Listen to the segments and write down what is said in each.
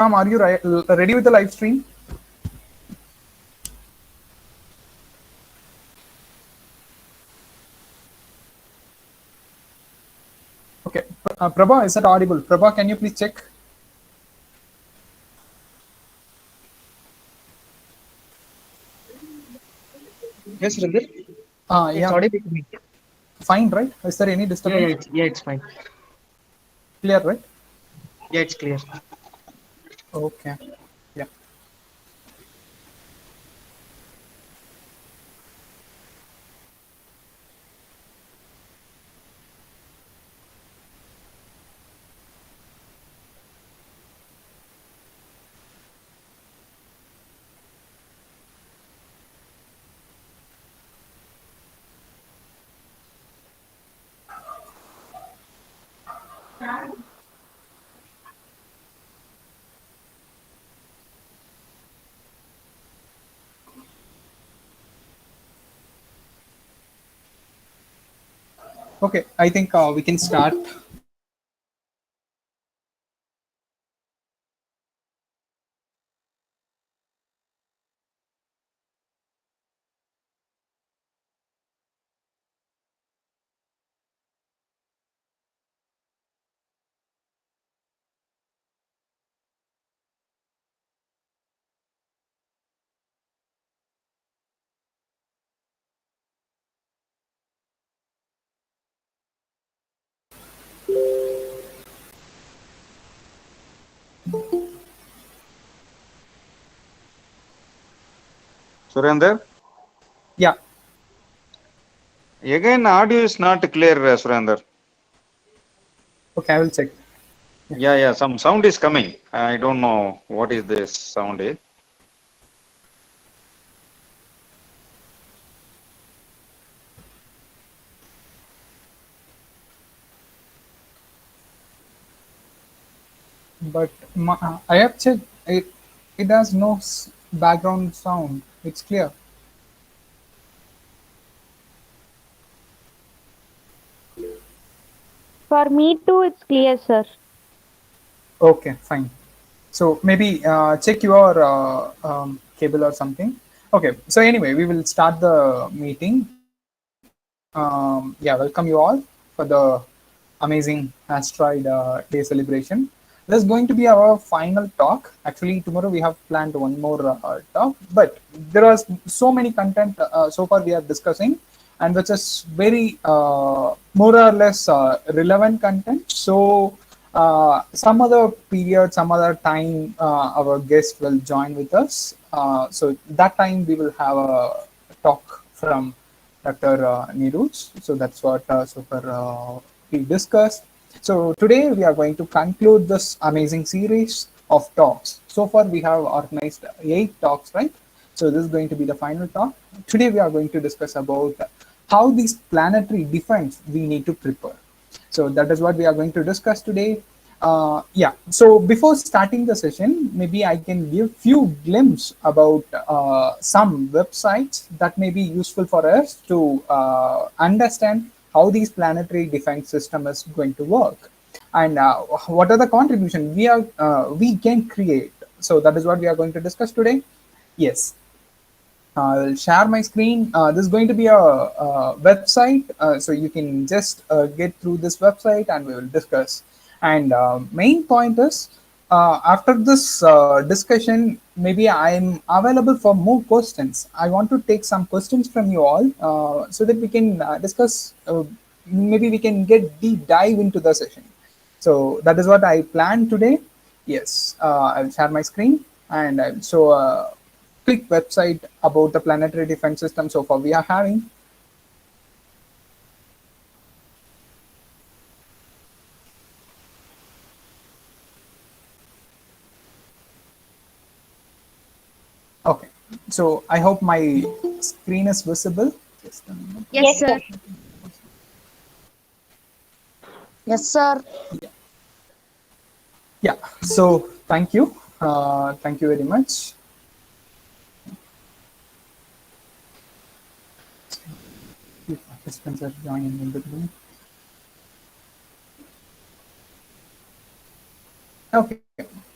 Ram, are you ready with the live stream? Okay. Prabha, is that audible? Prabha, can you please check? Yes, Surender. It's Yeah, audible to me. fine, right? Is there any disturbance? It's fine. Clear, right? Yeah, it's clear. Okay. Yeah. Okay. I think we can start. Surender, Yeah. again audio is not clear, Surender. Okay. I will check. Yeah. Yeah, some sound is coming. I don't know what is this sound is. But I have checked. It has no background sound. It's clear. For me too, it's clear, sir. Okay. Fine. So maybe check your cable or something. Okay. So anyway, we will start the meeting. Yeah, welcome you all for the amazing asteroid day celebration. This is going to be our final talk. Actually, tomorrow we have planned one more talk, but there are so many content so far we are discussing, and which is very more or less relevant content. So some other period, some other time, our guest will join with us. So that time we will have a talk from Dr. Neeruj. So that's what so far we discussed. So today we are going to conclude this amazing series of talks. So far we have organized 8 talks, right? So this is going to be the final talk. Today we are going to discuss about how these planetary defense we need to prepare. So that is what we are going to discuss today. Yeah. So before starting the session, maybe I can give few glimpse about some websites that may be useful for us to understand how these planetary defense system is going to work, and what are the contribution we can create. So that is what we are going to discuss today. Yes. I'll share my screen. This is going to be a website, so you can just get through this website and we will discuss. And main point is, after this discussion, maybe I'm available for more questions. I want to take some questions from you all so that we can discuss. Maybe we can get deep dive into the session. So that is what I planned today. Yes, I'll share my screen and I'll show a quick website about the planetary defense system so far we are having. Okay, so I hope my screen is visible. Just a minute. Yes, sir. Yes, sir. Yeah, so thank you. Thank you very much. Few participants are joining in between. Okay,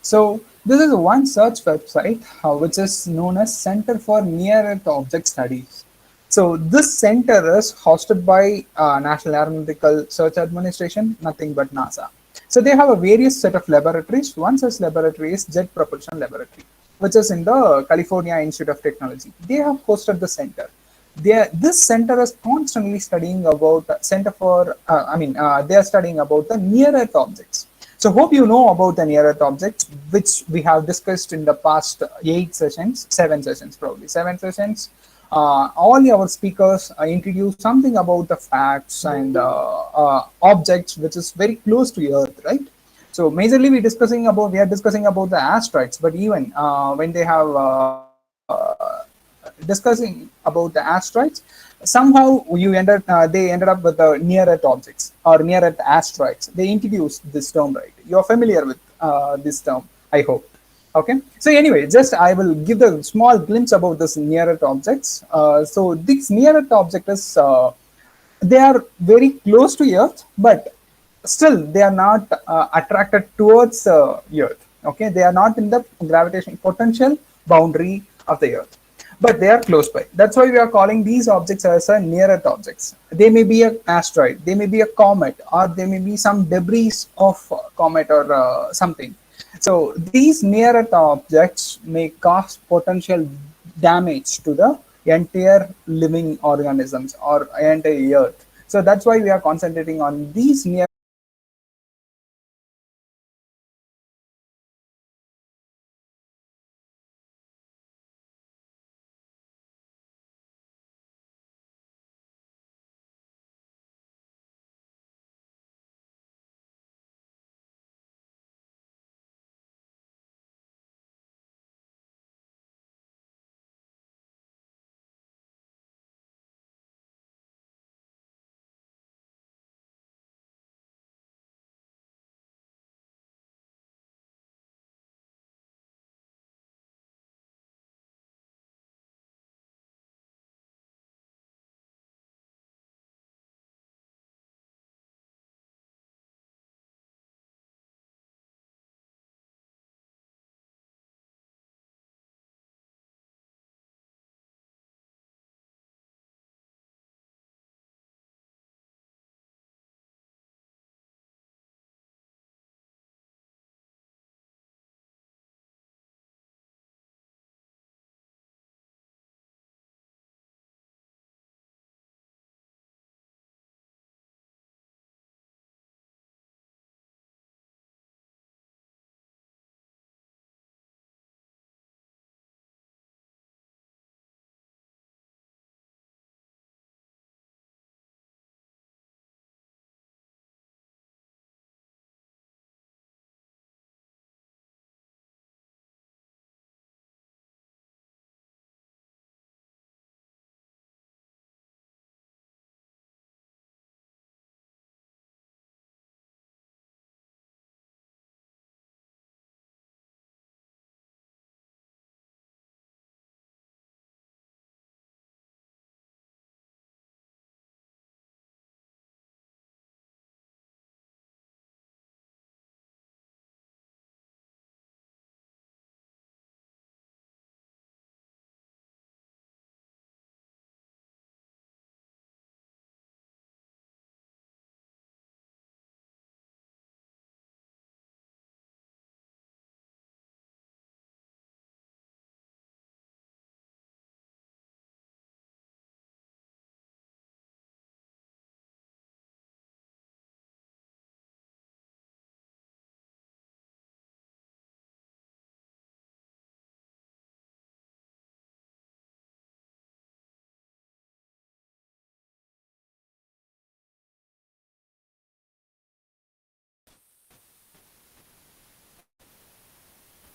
so This is one search website which is known as Center for Near Earth Object Studies. So this center is hosted by National Aeronautical Search Administration, nothing but NASA. So they have a various set of laboratories. One such laboratory is Jet Propulsion Laboratory, which is in the California Institute of Technology. They have hosted the center. This center is constantly studying about center for. They are studying about the near Earth objects. So hope you know about the near Earth objects, which we have discussed in the past 8 sessions, 7 sessions, probably 7 sessions. All our speakers introduce something about the facts and objects which is very close to Earth, right? So majorly we are discussing about the asteroids, but even when they have discussing about the asteroids, somehow they ended up with the near Earth objects or near Earth asteroids. They introduced this term, right? You're familiar with this term, I hope. Okay. So anyway, just I will give the small glimpse about this near Earth objects. So these near Earth objects is they are very close to Earth, but still they are not attracted towards Earth. Okay, they are not in the gravitational potential boundary of the Earth, but they are close by. That's why we are calling these objects as a near Earth objects. They may be an asteroid, they may be a comet, or they may be some debris of comet or something. So these near Earth objects may cause potential damage to the entire living organisms or entire Earth. So that's why we are concentrating on these near.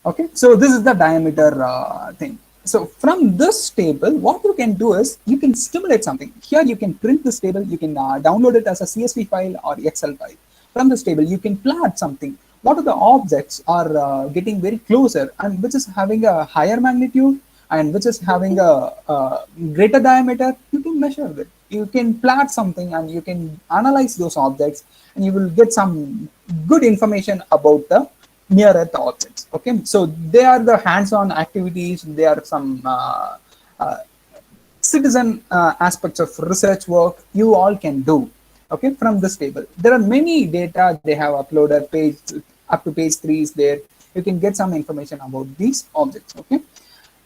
Okay, so this is the diameter thing. So from this table, what you can do is you can stimulate something. Here you can print this table, you can download it as a CSV file or Excel file. From this table, you can plot something. What are the objects are getting very closer and which is having a higher magnitude and which is having a greater diameter, you can measure it. You can plot something and you can analyze those objects and you will get some good information about the near Earth objects. Okay, so they are the hands-on activities. They are some uh, citizen aspects of research work you all can do, okay, from this table. There are many data they have uploaded. Page up to page 3 is there. You can get some information about these objects. Okay,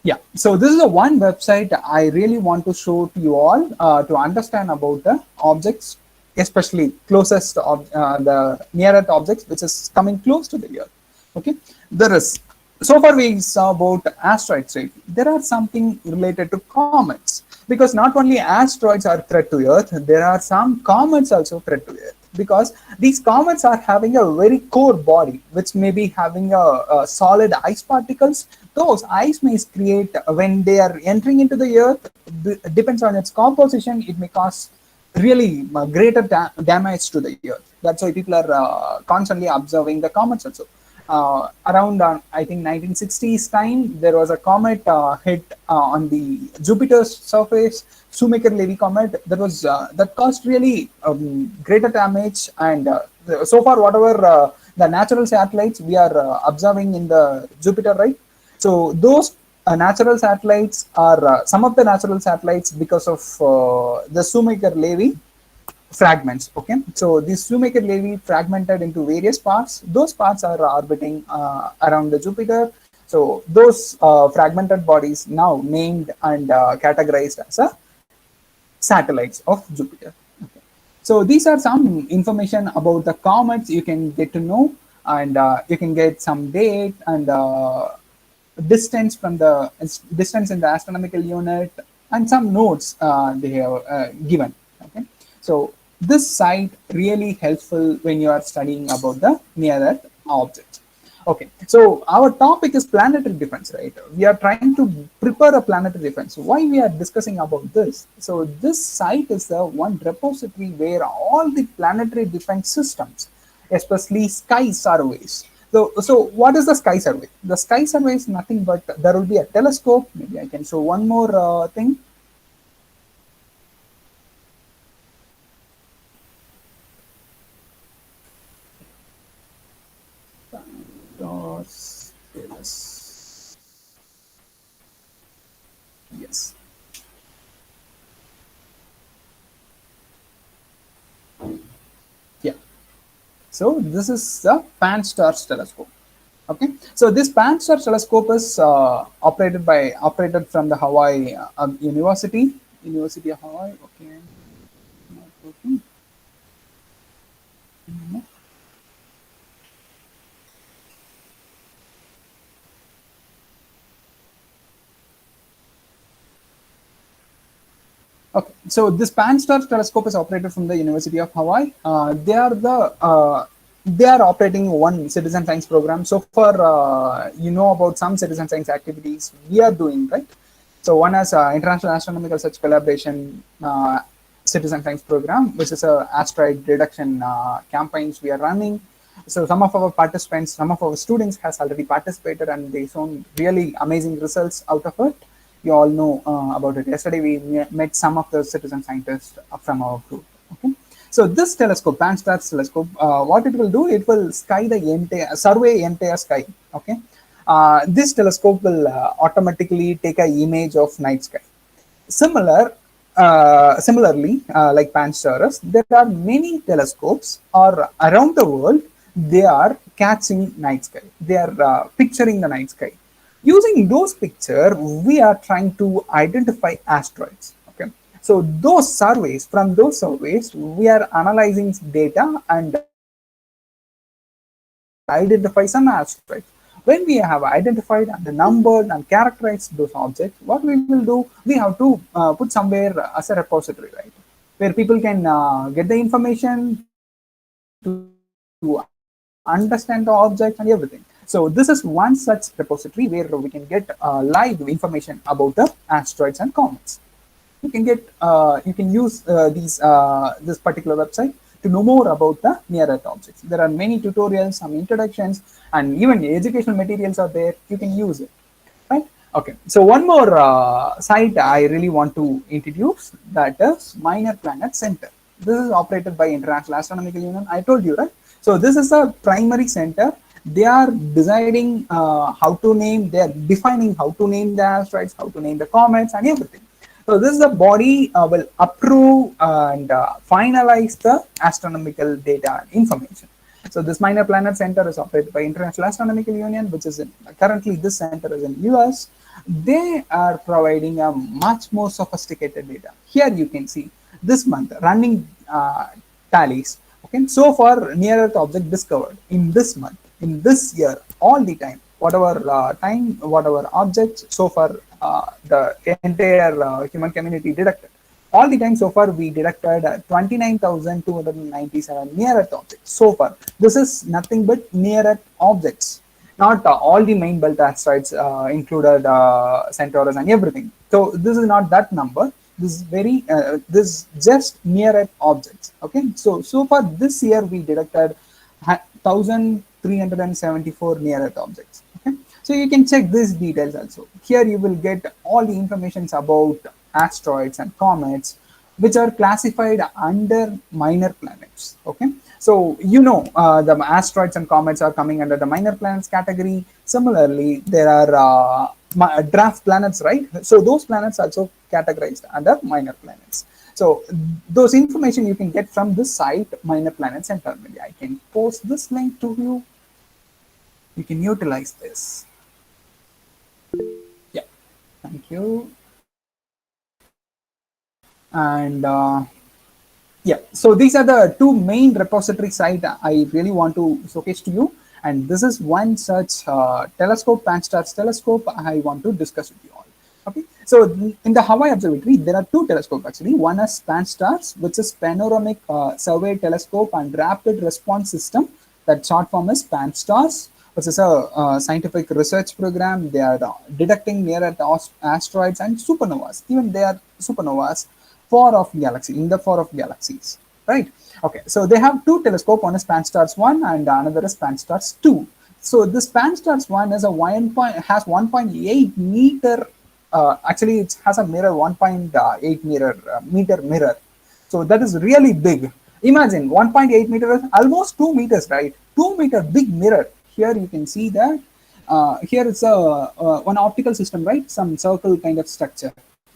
yeah, so this is the one website I really want to show to you all to understand about the objects, especially closest of the near Earth objects, which is coming close to the Earth. Okay, there is, so far we saw about asteroids, right? There are something related to comets, because not only asteroids are threat to Earth, there are some comets also threat to Earth, because these comets are having a very core body which may be having a solid ice particles. Those ice may create, when they are entering into the Earth, depends on its composition, it may cause really greater damage to the Earth. That's why people are constantly observing the comets also. Around I think 1960s time, there was a comet hit on the Jupiter's surface, Shoemaker-Levy comet. That was that caused really greater damage. And so far, whatever the natural satellites we are observing in the Jupiter, right? So those natural satellites are some of the natural satellites because of the Shoemaker-Levy fragments. Okay, so this Shoemaker-Levy fragmented into various parts. Those parts are orbiting around the Jupiter. So those fragmented bodies now named and categorized as a satellites of Jupiter. Okay. So these are some information about the comets you can get to know, and you can get some date and distance from the distance in the astronomical unit, and some notes they have given. Okay, so this site really helpful when you are studying about the near Earth object. Okay, so our topic is planetary defense, right? We are trying to prepare a planetary defense. Why we are discussing about this? So this site is the one repository where all the planetary defense systems, especially sky surveys. So what is the sky survey? The sky survey is nothing but there will be a telescope. Maybe I can show one more thing. Yes. Yeah. So this is the Pan-STARRS telescope. Okay. So this Pan-STARRS telescope is operated from the Hawaii University of Hawaii. Okay. Not working. Okay, so this Pan-STARRS telescope is operated from the University of Hawaii. They are operating one citizen science program. So far, you know about some citizen science activities we are doing, right? So one is International Astronomical Research Collaboration citizen science program, which is a asteroid reduction campaigns we are running. So some of our participants, some of our students has already participated, and they shown really amazing results out of it. You all know about it. Yesterday we met some of the citizen scientists from our group. Okay, so this telescope, Pan-STARRS telescope, what it will do, it will survey entire sky. Okay, this telescope will automatically take an image of night sky. Similarly, like Pan-STARRS, there are many telescopes or around the world. They are catching night sky. They are picturing the night sky. Using those pictures, we are trying to identify asteroids. Okay, so from those surveys, we are analyzing data and identify some asteroids. When we have identified and numbered and characterized those objects, what we will do, we have to put somewhere as a repository, right? Where people can get the information to understand the objects and everything. So this is one such repository where we can get live information about the asteroids and comets. You can use this particular website to know more about the near Earth objects. There are many tutorials, some introductions, and even educational materials are there. You can use it, right? Okay. So one more site I really want to introduce, that is Minor Planet Center. This is operated by International Astronomical Union. I told you, right? So this is a primary center. They are deciding how to name, they are defining how to name the asteroids, how to name the comets and everything. So this is the body will approve and finalize the astronomical data and information. So this Minor Planet Center is operated by International Astronomical Union, which is currently this center is in US. They are providing a much more sophisticated data. Here you can see this month running tallies. Okay, so far near Earth object discovered in this month, in this year, all the time, whatever time, whatever objects so far the entire human community detected. All the time so far we detected 29,297 near Earth objects so far. This is nothing but near Earth objects, not all the main belt asteroids included Centaurus and everything. So this is not that number. This is very this just near Earth objects. Okay, so far this year we detected 1,374 near Earth objects. Okay, so you can check these details also. Here you will get all the information about asteroids and comets, which are classified under minor planets. Okay, so you know the asteroids and comets are coming under the minor planets category. Similarly, there are draft planets, right? So those planets also categorized under minor planets. So those information you can get from this site, Minor Planet Center. Maybe I can post this link to you. You can utilize this. Yeah, thank you. And yeah, so these are the two main repository sites I really want to showcase to you. And this is one such telescope, Pan-STARRS telescope, I want to discuss with you all. Okay, so in the Hawaii Observatory, there are two telescopes actually. One is Pan-STARRS, which is Panoramic Survey Telescope and Rapid Response System. That short form is Pan-STARRS, which is a scientific research program. They are detecting near-Earth asteroids and supernovas. Even they are supernovas far off galaxy, in the far off galaxies, right? Okay, so they have two telescopes. One is Pan-STARRS 1 and another is Pan-STARRS 2. So this Pan-STARRS 1 is has 1.8 meter. Actually, it has a mirror 1.8 meter mirror. So that is really big. Imagine 1.8 meters, almost 2 meters, right? 2 meter big mirror. Here you can see that. Here it's a one optical system, right? Some circle kind of structure.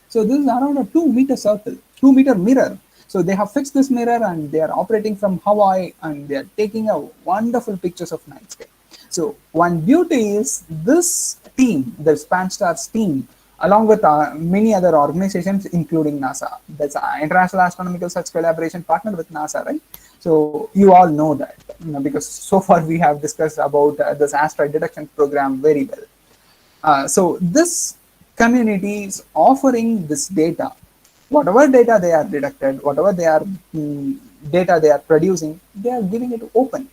So this is around a 2 meter circle, 2 meter mirror. So they have fixed this mirror and they are operating from Hawaii and they are taking a wonderful pictures of night sky. So one beauty is this team, the Pan-STARRS team, along with many other organizations, including NASA. That's International Astronomical Search collaboration partner with NASA, right? So you all know that, because so far we have discussed about this asteroid detection program very well. So this community is offering this data. Whatever data they are detected, whatever they are data they are producing, they are giving it open.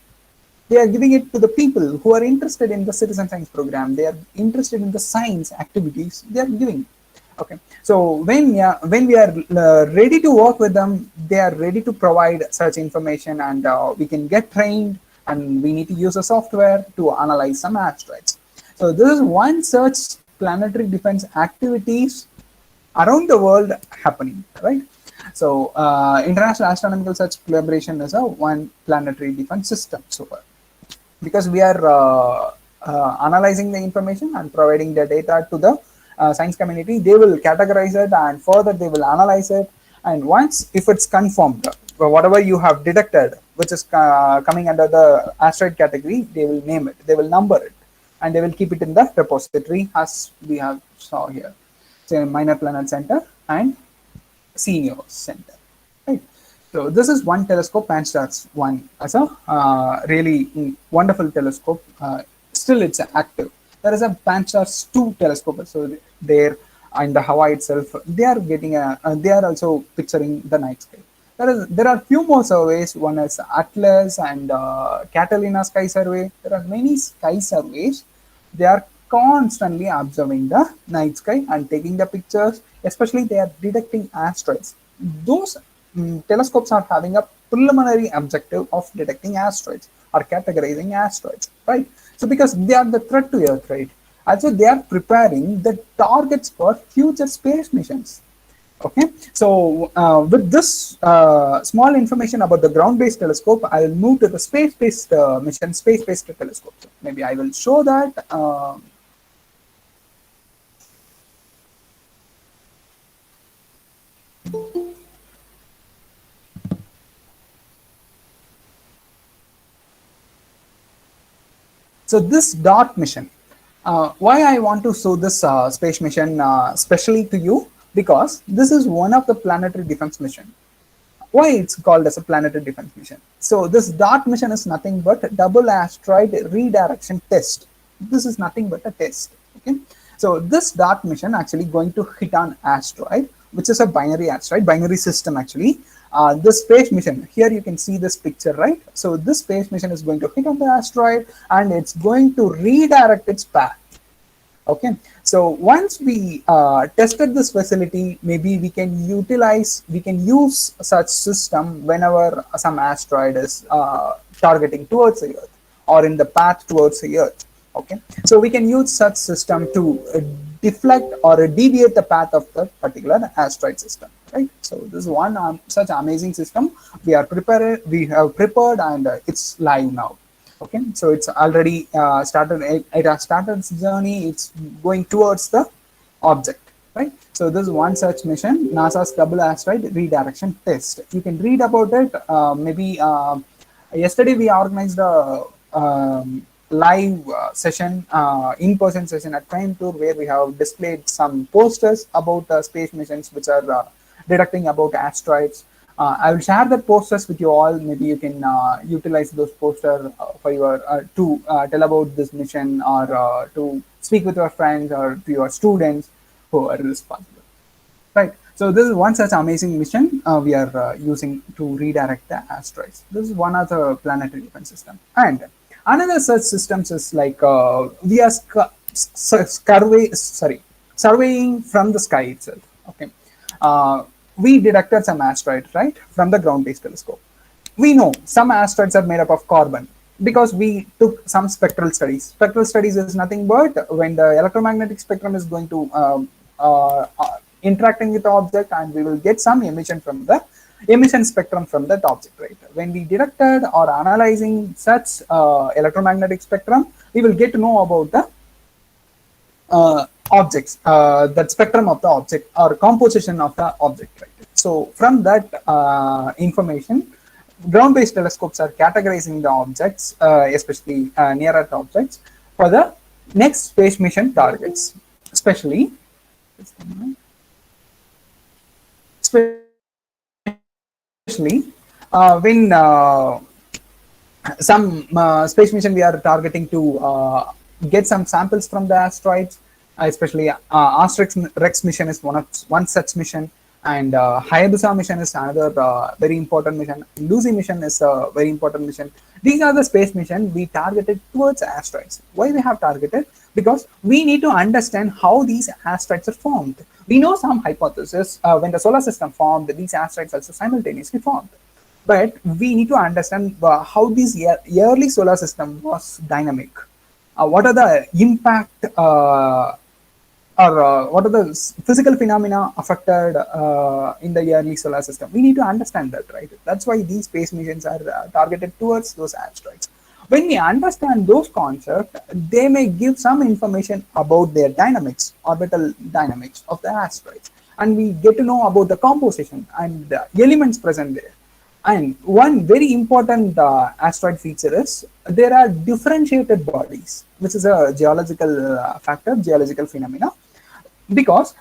They are giving it to the people who are interested in the citizen science program. They are interested in the science activities. They are giving. Okay. So when we are ready to work with them, they are ready to provide such information, and we can get trained, and we need to use a software to analyze some asteroids. So this is one such planetary defense activities around the world happening, right? So International Astronomical Search collaboration is a one planetary defense system so far, because we are analyzing the information and providing the data to the science community. They will categorize it and further they will analyze it, and once if it's confirmed, whatever you have detected which is coming under the asteroid category, they will name it, they will number it, and they will keep it in the repository as we have saw here. So Minor Planet Center and Senior Center, right? So this is one telescope, Pan-STARRS 1, as a really wonderful telescope. Still it's active. There is a Pan-STARRS 2 telescope. So there in the Hawaii itself, they are getting they are also picturing the night sky. There are few more surveys. One is Atlas and Catalina Sky Survey. There are many sky surveys. They are constantly observing the night sky and taking the pictures. Especially they are detecting asteroids. Those telescopes are having a preliminary objective of detecting asteroids or categorizing asteroids, right? So because they are the threat to Earth, right? Also, they are preparing the targets for future space missions. Okay, so with this small information about the ground-based telescope, I will move to the space-based mission, space-based telescope. So maybe I will show that. So this DART mission, why I want to show this space mission specially to you, because this is one of the planetary defense mission. Why it's called as a planetary defense mission? So this DART mission is nothing but double asteroid redirection test. This is nothing but a test. Okay, so this DART mission actually going to hit on asteroid, which is a binary asteroid, binary system actually. This space mission here, you can see this picture, right? So this space mission is going to hit on the asteroid and it's going to redirect its path. Okay, so once we tested this facility, maybe we can use such system whenever some asteroid is targeting towards the Earth or in the path towards the Earth. Okay, so we can use such system to deflect or deviate the path of the particular asteroid system, right? So this is one such amazing system we have prepared, and it's live now. Okay, so it's already started. It has started its journey. It's going towards the object, right? So this is one such mission, NASA's double asteroid redirection test. You can read about it. Maybe yesterday we organized a live session, in-person session at Coimbatore, where we have displayed some posters about space missions which are detecting about asteroids. I will share the posters with you all. Maybe you can utilize those posters for your to tell about this mission, or to speak with your friends or to your students who are responsible. Right. So this is one such amazing mission we are using to redirect the asteroids. This is one of the planetary defense system. And another such systems is like we are surveying from the sky itself. Okay. We detected some asteroids, right, from the ground-based telescope. We know some asteroids are made up of carbon because we took some spectral studies. Spectral studies is nothing but when the electromagnetic spectrum is going to interacting with the object, and we will get some emission from the emission spectrum from that object, right? When we detected or analyzing such electromagnetic spectrum, we will get to know about the objects, that spectrum of the object or composition of the object, right? So from that information, ground-based telescopes are categorizing the objects, especially near-Earth objects, for the next space mission targets, especially when some space mission we are targeting to get some samples from the asteroids, especially Asterix Rex mission is one such mission, and Hayabusa mission is another very important mission. Lucy mission is a very important mission. These are the space missions we targeted towards asteroids. Why we have targeted? Because we need to understand how these asteroids are formed. We know some hypothesis when the solar system formed, these asteroids also simultaneously formed. But we need to understand how this early solar system was dynamic. What are the impact or what are the physical phenomena affected in the early solar system? We need to understand that, right? That's why these space missions are targeted towards those asteroids. When we understand those concepts, they may give some information about their dynamics, orbital dynamics of the asteroids, and we get to know about the composition and the elements present there. And one very important asteroid feature is there are differentiated bodies, which is a geological factor, geological phenomena. Because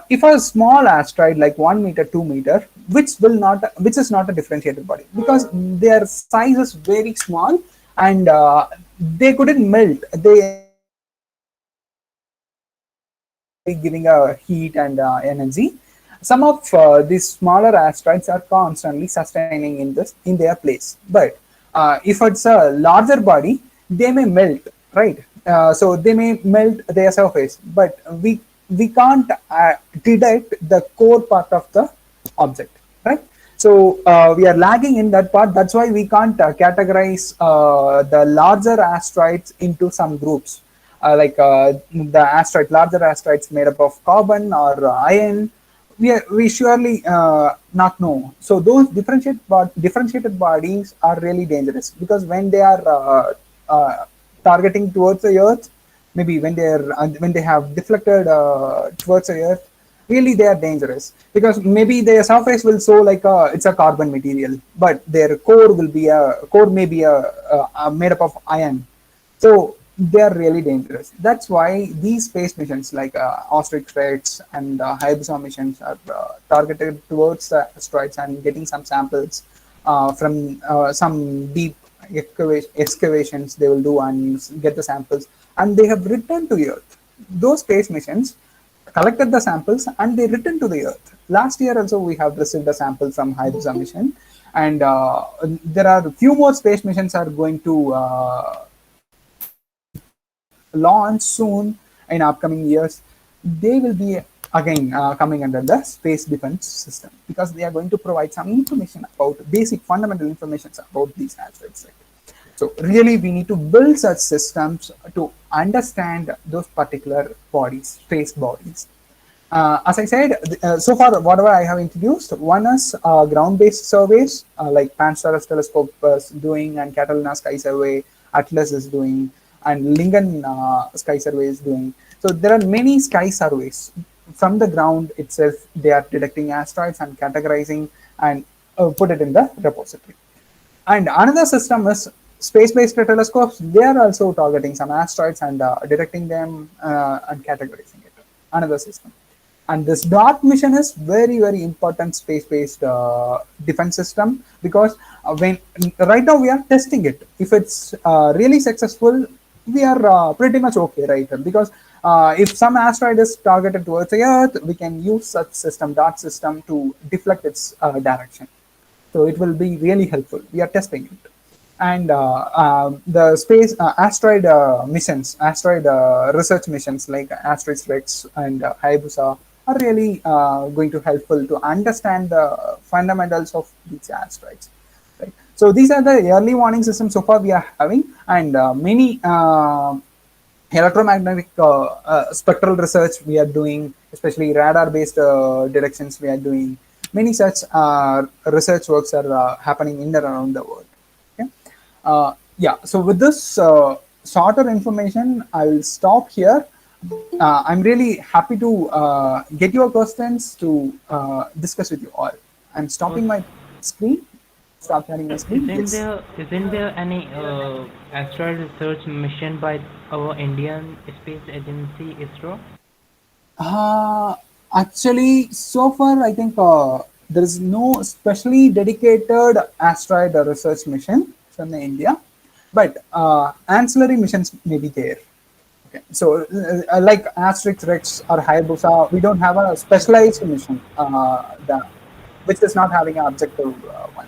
if a small asteroid like 1 meter, 2 meter, which is not a differentiated body, because their size is very small and they couldn't melt. They giving a heat and energy. Some of these smaller asteroids are constantly sustaining in their place. But if it's a larger body, they may melt, right? So they may melt their surface, but we can't detect the core part of the object, right? So we are lagging in that part. That's why we can't categorize the larger asteroids into some groups, like the larger asteroids made up of carbon or iron. we surely not know. So those differentiated bodies are really dangerous because when they are targeting towards the Earth, maybe when they have deflected towards the Earth, really they are dangerous because maybe their surface will show like it's a carbon material, but their core may be made up of iron. So they are really dangerous. That's why these space missions like Asteroids and Hayabusa missions are targeted towards the asteroids and getting some samples from some deep excavations they will do and get the samples. And they have returned to Earth. Those space missions collected the samples and they returned to the Earth. Last year also we have received a sample from Hayabusa mission, and there are few more space missions are going to launch soon in upcoming years. They will be again coming under the space defense system because they are going to provide some information about basic fundamental information about these asteroids. So really we need to build such systems to understand those particular bodies, space bodies. As I said, so far whatever I have introduced, one is ground-based surveys like Pan-STARRS telescope is doing, and Catalina Sky Survey, Atlas is doing, and Lingen Sky Survey is doing. So there are many sky surveys from the ground itself. They are detecting asteroids and categorizing and put it in the repository. And another system is space-based telescopes. They are also targeting some asteroids and detecting them and categorizing it. Another system. And this DART mission is very, very important space-based defense system because when right now we are testing it. If it's really successful, we are pretty much okay, right? Because if some asteroid is targeted towards the Earth, we can use such system, DART system, to deflect its direction. So it will be really helpful. We are testing it. And the space asteroid missions, asteroid research missions like Asteroids Rex and Hayabusa are really going to helpful to understand the fundamentals of these asteroids. Right. So these are the early warning systems so far we are having, and many electromagnetic spectral research we are doing, especially radar based directions we are doing. Many such research works are happening in and around the world. Okay. Yeah, so with this shorter information I will stop here. I'm really happy to get your questions to discuss with you all. I'm stopping Oh, my screen. Stop sharing my sir, screen. Yes. isn't there any asteroid research mission by our Indian Space Agency ISRO? Uh, Actually, so far, I think there is no specially dedicated asteroid research mission from the India, but ancillary missions may be there. Okay, so like Asterix Rex or Hayabusa, we don't have a specialized mission, which is not having an objective one.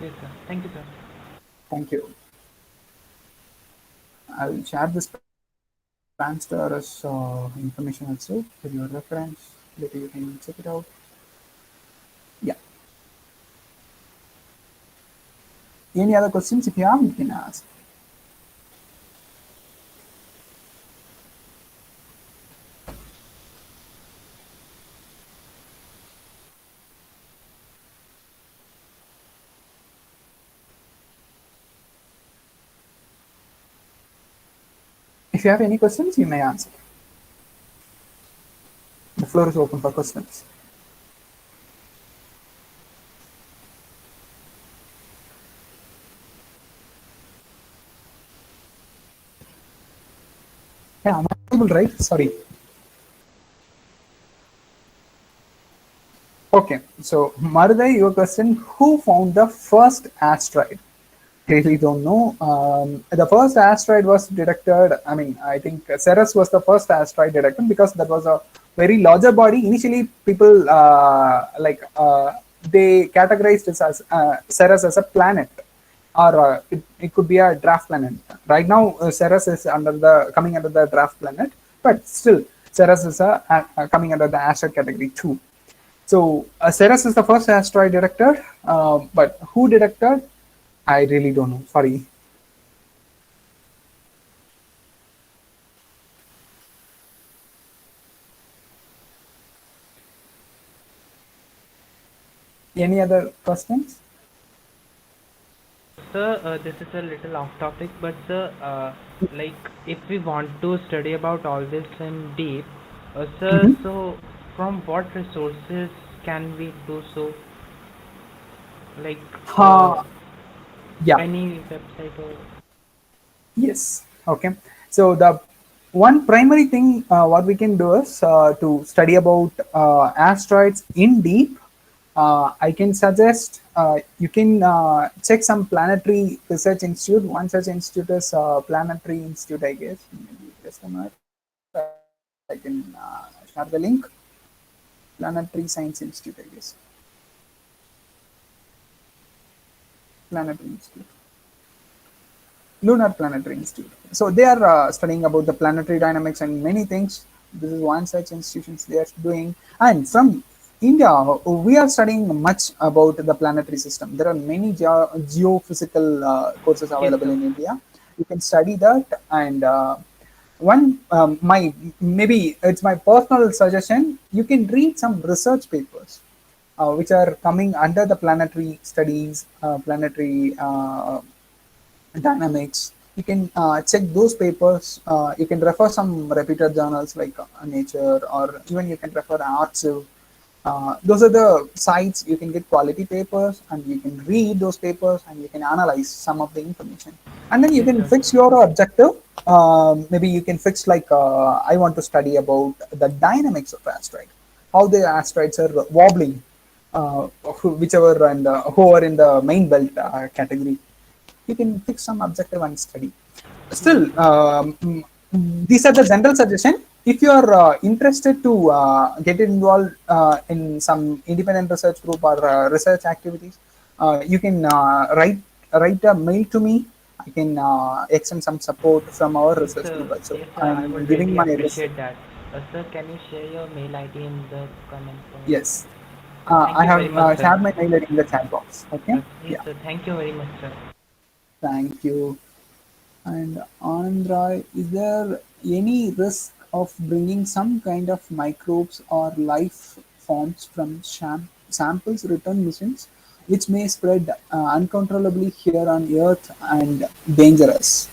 Yes, sir. Thank you, sir. Thank you. I will share this Planetary information also for your reference. Later you can check it out. Yeah. Any other questions? If you have, you can ask. If you have any questions, you may ask. The floor is open for questions. Yeah, I'm audible, right? Sorry. Okay, so Maruday, your question: who found the first asteroid? Really don't know. The first asteroid was detected. I mean, I think Ceres was the first asteroid detected because that was a very larger body. Initially, people they categorized it as Ceres as a planet, or it could be a draft planet. Right now, Ceres is coming under the draft planet, but still, Ceres is coming under the asteroid category too. So Ceres is the first asteroid detected, but who detected? I really don't know. Sorry. Any other questions? Sir, this is a little off topic, but sir, like if we want to study about all this in deep, sir, Mm-hmm. so from what resources can we do so? Like Uh, yeah. any website or Yes. Okay. So the one primary thing what we can do is to study about asteroids in deep. I can suggest you can check some planetary research institute. One such institute is Planetary Institute, I guess. Maybe just a minute. I can share the link. Planetary Science Institute, I guess. Planetary Institute. Lunar Planetary Institute. So they are studying about the planetary dynamics and many things. This is one such institutions they are doing. And from India, we are studying much about the planetary system. There are many geophysical courses yes, available sir. in India. You can study that, and one my maybe it's my personal suggestion. You can read some research papers which are coming under the planetary studies, planetary dynamics. You can check those papers. You can refer some reputed journals like Nature, or even you can refer Archive. Those are the sites you can get quality papers, and you can read those papers, and you can analyze some of the information, and then you Yes, can sir. fix your objective. Maybe you can fix like I want to study about the dynamics of asteroid, how the asteroids are wobbling, whichever and who are in the main belt category. You can fix some objective and study. Still, these are the general suggestion. If you are interested to get involved in some independent research group or research activities, you can write a mail to me. I can extend some support from our research group also. Yes, sir. I I'm would giving really my research. appreciate that. Sir, can you share your mail ID in the comment box? Yes, Thank I you very have much, sir. shared my mail in the chat box. Okay. Yes, Yeah. sir. Thank you very much, sir. Thank you. And Andhra, is there any risk of bringing some kind of microbes or life forms from samples return missions, which may spread uncontrollably here on Earth and dangerous?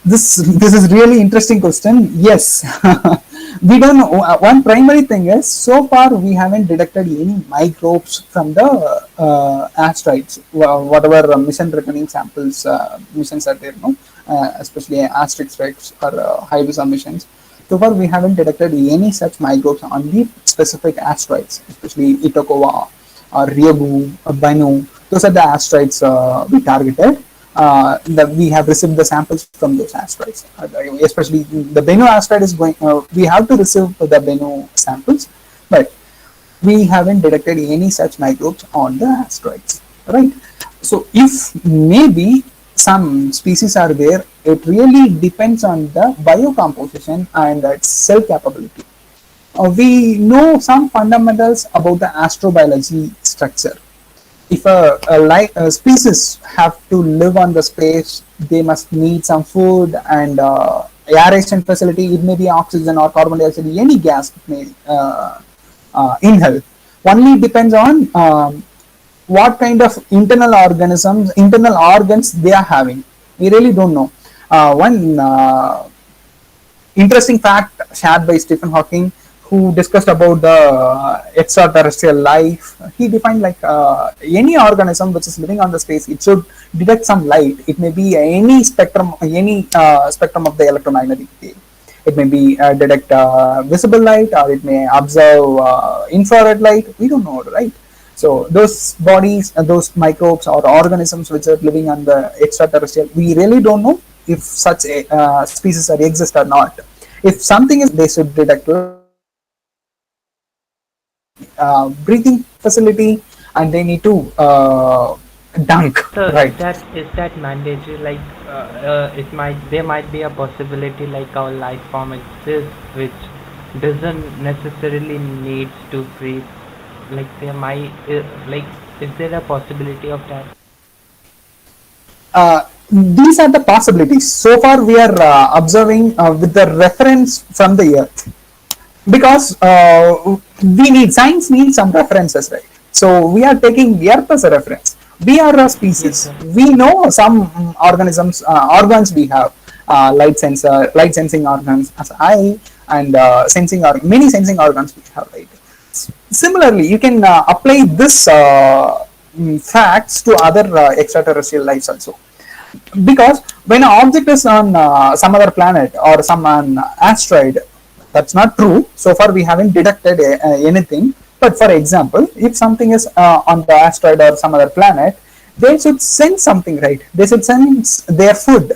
This is really interesting question. Yes, we don't know. One primary thing is so far we haven't detected any microbes from the asteroids, whatever mission returning samples missions are there, no, especially asteroids or high missions. So far, we haven't detected any such microbes on the specific asteroids, especially Itokawa or Ryugu or Bennu. Those are the asteroids we targeted. We have received the samples from those asteroids, especially the Bennu asteroid is going. We have to receive the Bennu samples, but we haven't detected any such microbes on the asteroids, right? So if maybe some species are there, it really depends on the biocomposition and its cell capability. We know some fundamentals about the astrobiology structure. If a species have to live on the space, they must need some food and aeration facility. It may be oxygen or carbon dioxide, any gas it may inhale. Only depends on what kind of internal organs they are having. We really don't know. One interesting fact shared by Stephen Hawking, who discussed about the extraterrestrial life. He defined like any organism which is living on the space, it should detect some light. It may be any spectrum of the electromagnetic wave. It may be detect visible light, or it may observe infrared light. We don't know, right? So those bodies, those microbes or organisms which are living on the extraterrestrial, we really don't know if such a species are exist or not. If something is, they should detect light, they need breathing facility, and they need to dunk, Sir, right? is that mandatory? Like, it might there might be a possibility like our life form exists, which doesn't necessarily needs to breathe. Like there might like is there a possibility of that? These are the possibilities. So far, we are observing with the reference from the Earth. because we need science needs some references, right? So we are taking Earth as a reference. We are a Yes, species. sir. We know some organisms, organs we have, light sensor, light sensing organs as eye, and sensing many sensing organs we have, right? Similarly, you can apply this facts to other extraterrestrial lives also, because when an object is on some other planet or some an asteroid, that's not true. So far we haven't detected anything, but for example, if something is on the asteroid or some other planet, they should send something, right? They should send their food,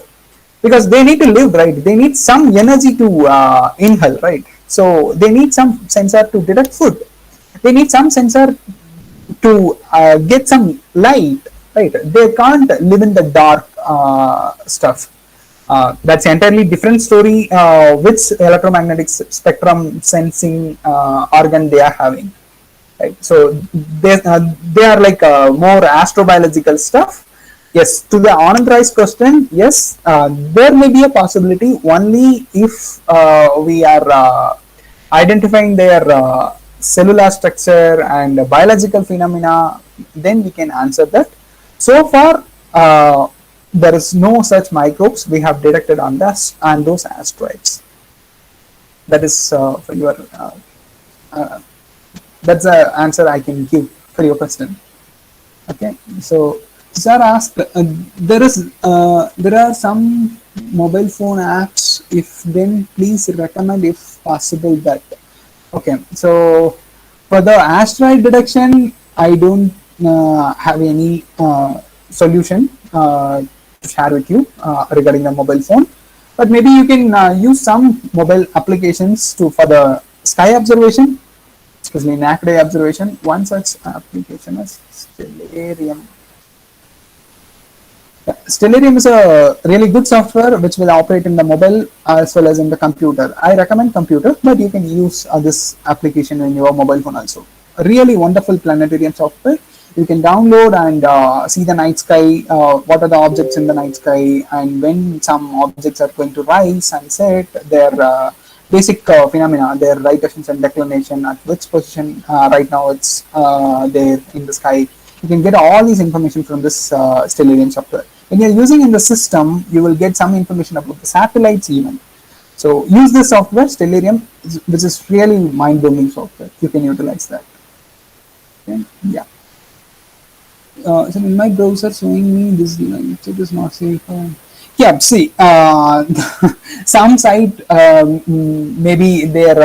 because they need to live, right? They need some energy to inhale, right? So they need some sensor to detect food. They need some sensor to get some light, right? They can't live in the dark stuff. That's entirely different story. Which electromagnetic spectrum sensing organ they are having, right? So they are like more astrobiological stuff. Yes, to the Anand Roy's question, yes, there may be a possibility only if we are identifying their cellular structure and biological phenomena, then we can answer that. So far, there is no such microbes we have detected on those asteroids. That is for your uh, that's the answer I can give for your question. Okay, so sir asked, there are some mobile phone apps. If then please recommend if possible that. Okay, so for the asteroid detection, I don't have any solution to share with you regarding the mobile phone, but maybe you can use some mobile applications to for the sky observation, especially naked eye observation. One such application is Stellarium. Yeah, Stellarium is a really good software which will operate in the mobile as well as in the computer. I recommend computer, but you can use this application in your mobile phone also. A really wonderful planetarium software. You can download and see the night sky, what are the objects in the night sky, and when some objects are going to rise and set, their basic phenomena, their rotations and declination, at which position right now it's there in the sky. You can get all these information from this Stellarium software. When you're using in the system, you will get some information about the satellites even. So use this software, Stellarium, which is really mind-blowing software. You can utilize that. Okay? Yeah. So in my browser showing me this link, it is not safe. Yeah, see, some site maybe their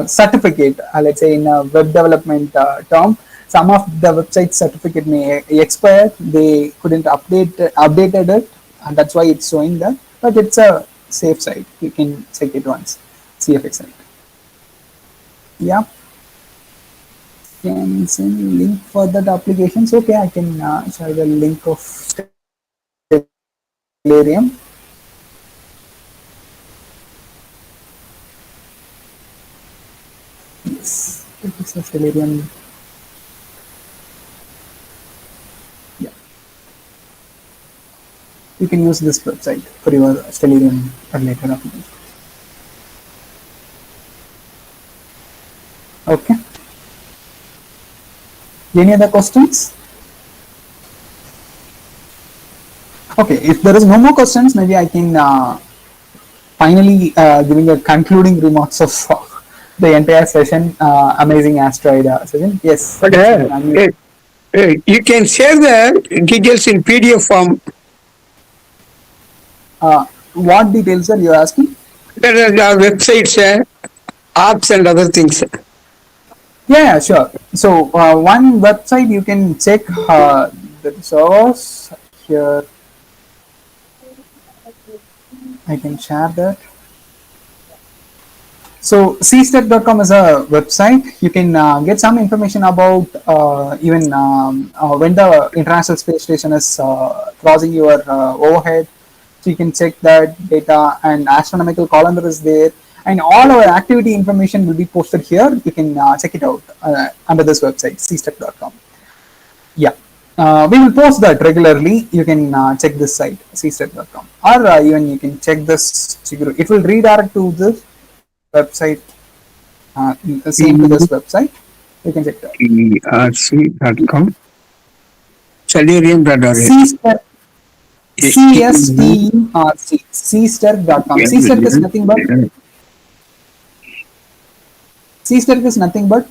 certificate, let's say in a web development term, some of the website certificate may expire. They couldn't updated it, and that's why it's showing that. But it's a safe site. You can check it once. CFX site. Yeah. Can send link for that applications. Okay, I can share the link of Stellarium. Yes, it is a Stellarium. Yeah, you can use this website for your Stellarium related application. Okay. Any other questions? Okay, if there is no more questions, maybe I can finally giving a concluding remarks of the entire session, amazing asteroid session. Yes. But you can share the details in PDF form. What details are you asking? There are websites, apps, and other things. Yeah, sure. So one website you can check the source here. I can share that. So cstep.com is a website. You can get some information about even when the International Space Station is crossing your overhead. So you can check that data, and astronomical calendar is there, and all our activity information will be posted here. You can check it out under this website, cstep.com. Yeah. We will post that regularly. You can check this site, cstep.com, or even you can check this Chiguru. It will redirect to this website The same to this website. You can check it out. ERC.com. Celerium.org. CSTER, CSTERC, CSTER.com. CSTER is nothing but CSTER is nothing but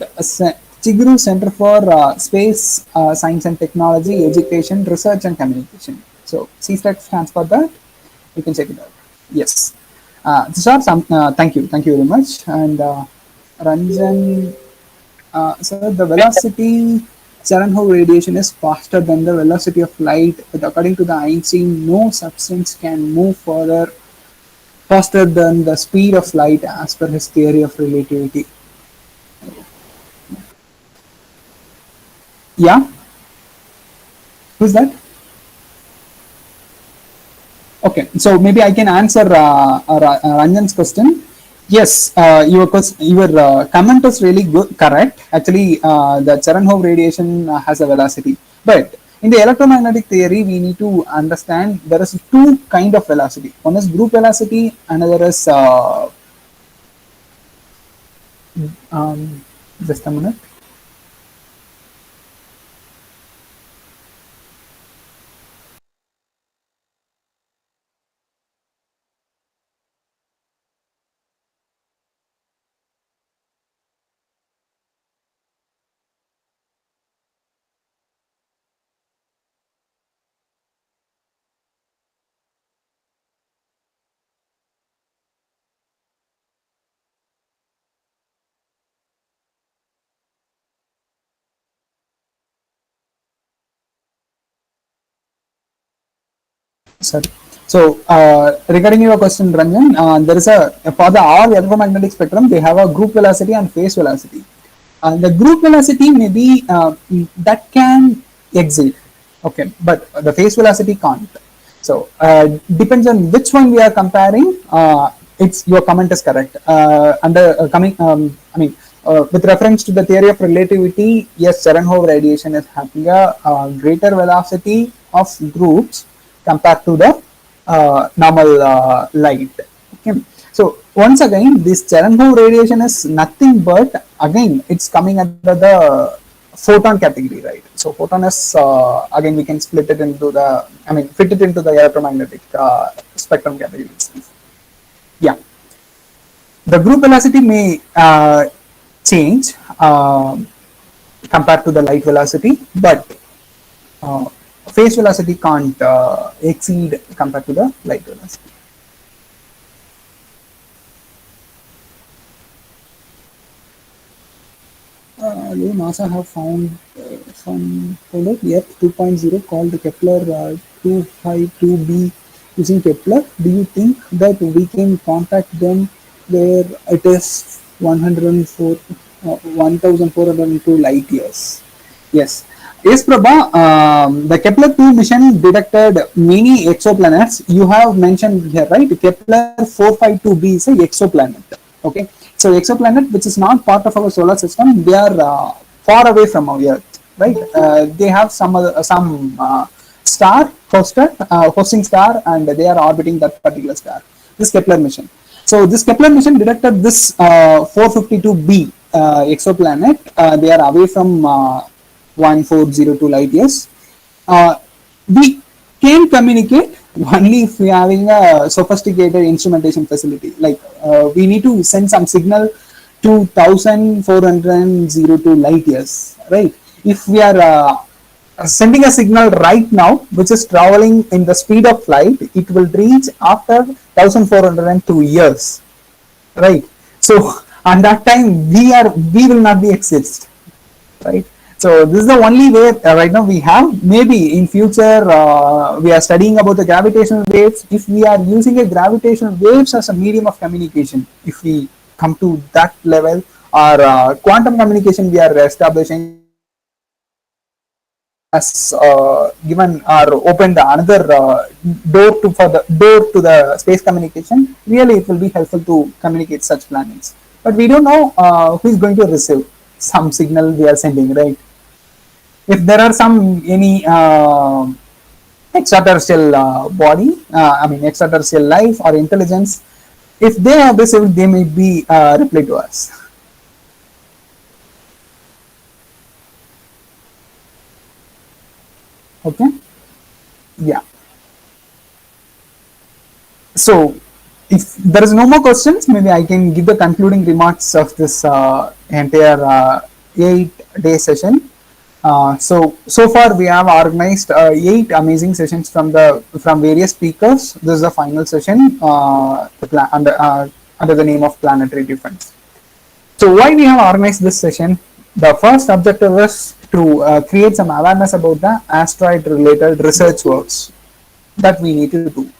Chiguru Center for Space Science and Technology, Education, Research and Communication. So CSTER stands for that. You can check it out. Yes. These are some. Thank you very much. And Ranjan, so the velocity Cherenkov radiation is faster than the velocity of light, but according to the Einstein, no substance can move further faster than the speed of light as per his theory of relativity. Yeah? Who's that? Okay, so maybe I can answer Ranjan's question. Yes, your comment is really good, correct. Actually, the Cherenkov radiation has a velocity, but in the electromagnetic theory, we need to understand there is two kind of velocity. One is group velocity, another is just a minute. Sorry. So regarding your question, Ranjan, there is a for the all electromagnetic spectrum, they have a group velocity and phase velocity. The group velocity may be that can exit, okay, but the phase velocity can't. So depends on which one we are comparing. It's your comment is correct. With reference to the theory of relativity, yes, Cherenkov radiation is having a greater velocity of groups compared to the normal light. Okay. So once again, this Cherenkov radiation is nothing but, again, it's coming under the photon category, right? So photon is again we can split it into the, fit it into the electromagnetic spectrum category. Yeah, the group velocity may change compared to the light velocity, but phase velocity can't exceed compared to the light velocity. NASA have found some product Earth 2.0 called Kepler 252b using Kepler. Do you think that we can contact them where it is 1402 light years? Yes. Yes, Prabha, the Kepler 2 mission detected many exoplanets. You have mentioned here, right? Kepler 452b is an exoplanet. Okay, so exoplanet which is not part of our solar system, they are far away from our Earth, right? They have some star hosting star, and they are orbiting that particular star. This Kepler mission. So this Kepler mission detected this 452b exoplanet. They are away from 1402 light years. We can communicate only if we are having a sophisticated instrumentation facility. Like we need to send some signal to 1402 light years, right? If we are sending a signal right now, which is traveling in the speed of light, it will reach after 1402 years, right? So at that time, we will not be exist, right? So this is the only way right now we have. Maybe in future we are studying about the gravitational waves. If we are using a gravitational waves as a medium of communication, if we come to that level, or quantum communication we are establishing, has given or opened another door to the space communication. Really, it will be helpful to communicate such planets. But we don't know who is going to receive some signal we are sending, right? If there are any extraterrestrial body, extraterrestrial life or intelligence, if they have received, they may be reply to us. Okay. Yeah. So, if there is no more questions, maybe I can give the concluding remarks of this entire 8-day session. So far we have organized 8 amazing sessions from various speakers. This is the final session under the name of Planetary Defense. So why we have organized this session? The first objective is to create some awareness about the asteroid related research works that we need to do,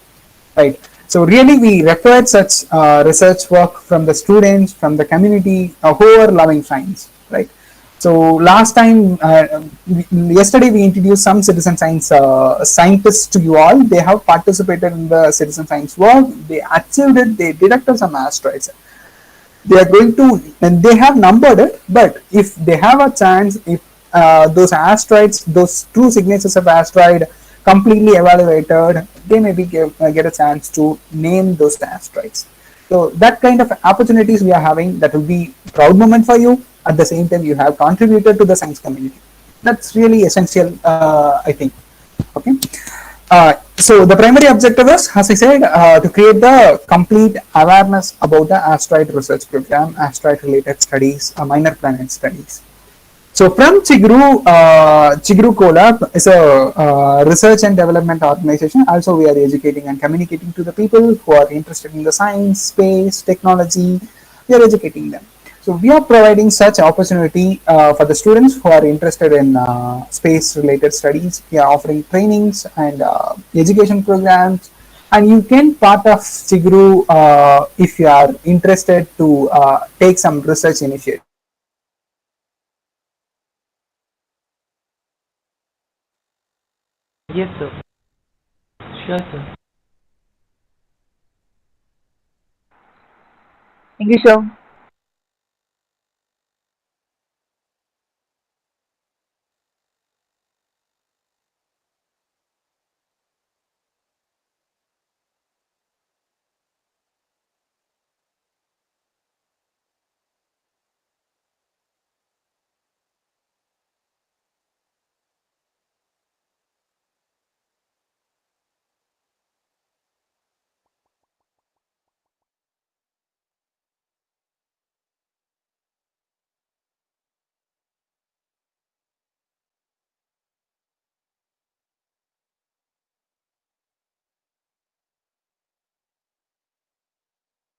right? So really we required such research work from the students, from the community who are loving science, right? So last time, yesterday we introduced some citizen science scientists to you all. They have participated in the citizen science work. They achieved it. They detected some asteroids. They are going to, and they have numbered it, but if they have a chance, if those asteroids, those two signatures of asteroid completely evaluated, they maybe get a chance to name those asteroids. So that kind of opportunities we are having, that will be proud moment for you. At the same time, you have contributed to the science community. That's really essential, I think. Okay. So the primary objective is, as I said, to create the complete awareness about the asteroid research program, asteroid related studies, minor planet studies. So from Chiguru, Chiguru Colab is a research and development organization. Also, we are educating and communicating to the people who are interested in the science, space, technology. We are educating them. So we are providing such opportunity for the students who are interested in space-related studies. We are offering trainings and education programs, and you can part of Chiguru if you are interested to take some research initiatives. Yes, sir. Sure, sir. Thank you, sir.